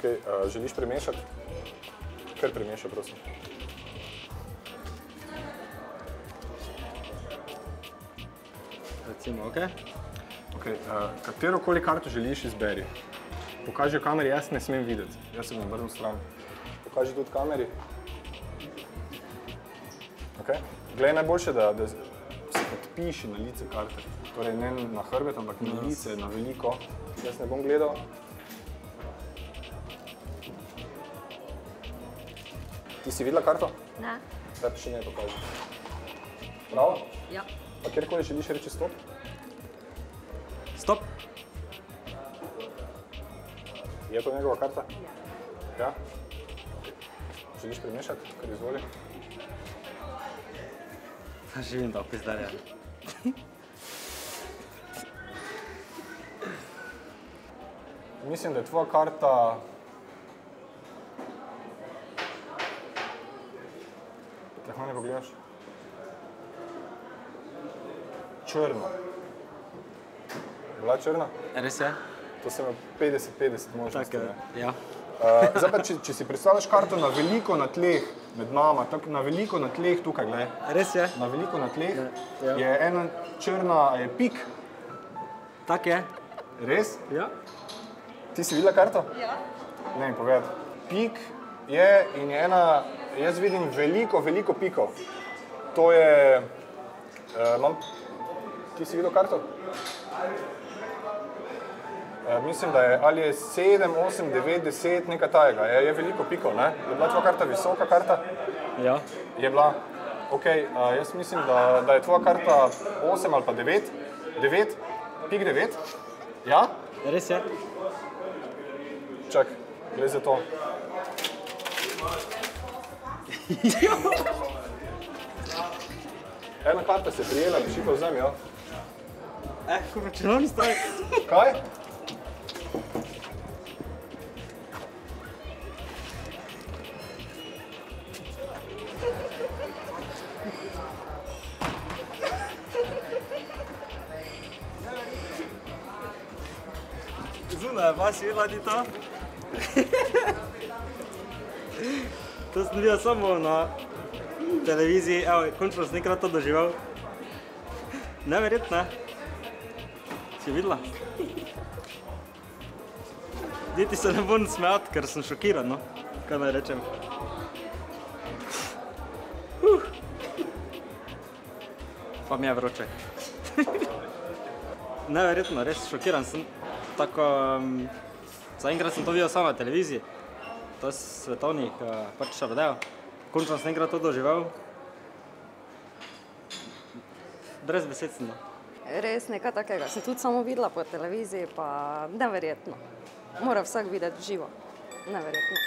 Ok, želiš premešati? Kar premešaj, prosim. Recimo, ok? Ok, katerokoli karto želiš, izberi. Pokaži kameri, jaz ne smem videti. Jaz se bom obrnil stran. Pokaži tudi kameri. Ok, glej, najboljše, da se podpiši na lice karte. Torej ne na hrbet, ampak na lice, na veliko. Jaz ne bom gledal. Ti si videla karto? Ne. Zdaj pa še ne pokaži. Pravo? Ja. Pa kjerkoli želiš reči stop? Stop. Je to njegova karta? Ja? Želiš premešati? Kar izvoli? Živim to, pizdarja. Mislim, da je tvoja karta... Lahko ne pogledaš? Črna. Bila črna? Res je? To se ima 50-50 možnosti. Ja. Zdaj pa, če si predstavljaš karto na veliko na tleh, med nama, tako na veliko na tleh tukaj, gledaj. Res je? Na veliko na tleh Ja. je ena črna, je pik. Tak je? Res? Ja. Ti si videla karto? Ja. Ne mi povedati. Pik je in je ena, jaz vidim veliko pikov. To je, ti si videl karto? Mislim, da je ali je 7, 8, 9, 10, nekaj tajega. Je veliko pikov, ne? Je bila tvoja karta visoka karta? Ja. Je bila? Ok, jaz mislim, da je tvoja karta 8 ali pa 9. 9? Pik 9? Ja? Res je? Čak, glej za to. Ena karta se je prijela, bi šipal vzem, jo? Ko računalnik stoji. Kaj? Zunaj, pa si videla ti to? To sem videl samo na televiziji, evo, končno sem nekrat to doživel. Neverjetno, ne? Si videla? Deti se ne bom smejati, ker sem šokiran, no. Kaj naj rečem? Pa mi je vroče. Neverjetno, res šokiran sem. Tako, zaenkrat sem to videl samo na televiziji. To je svetovnih pač video. Končno sem enkrat to doživel. Brez besed sem, no. Res nekaj takega. Sem tudi samo videla po televiziji, pa neverjetno. Mora vsak videti živo. Neverjetno.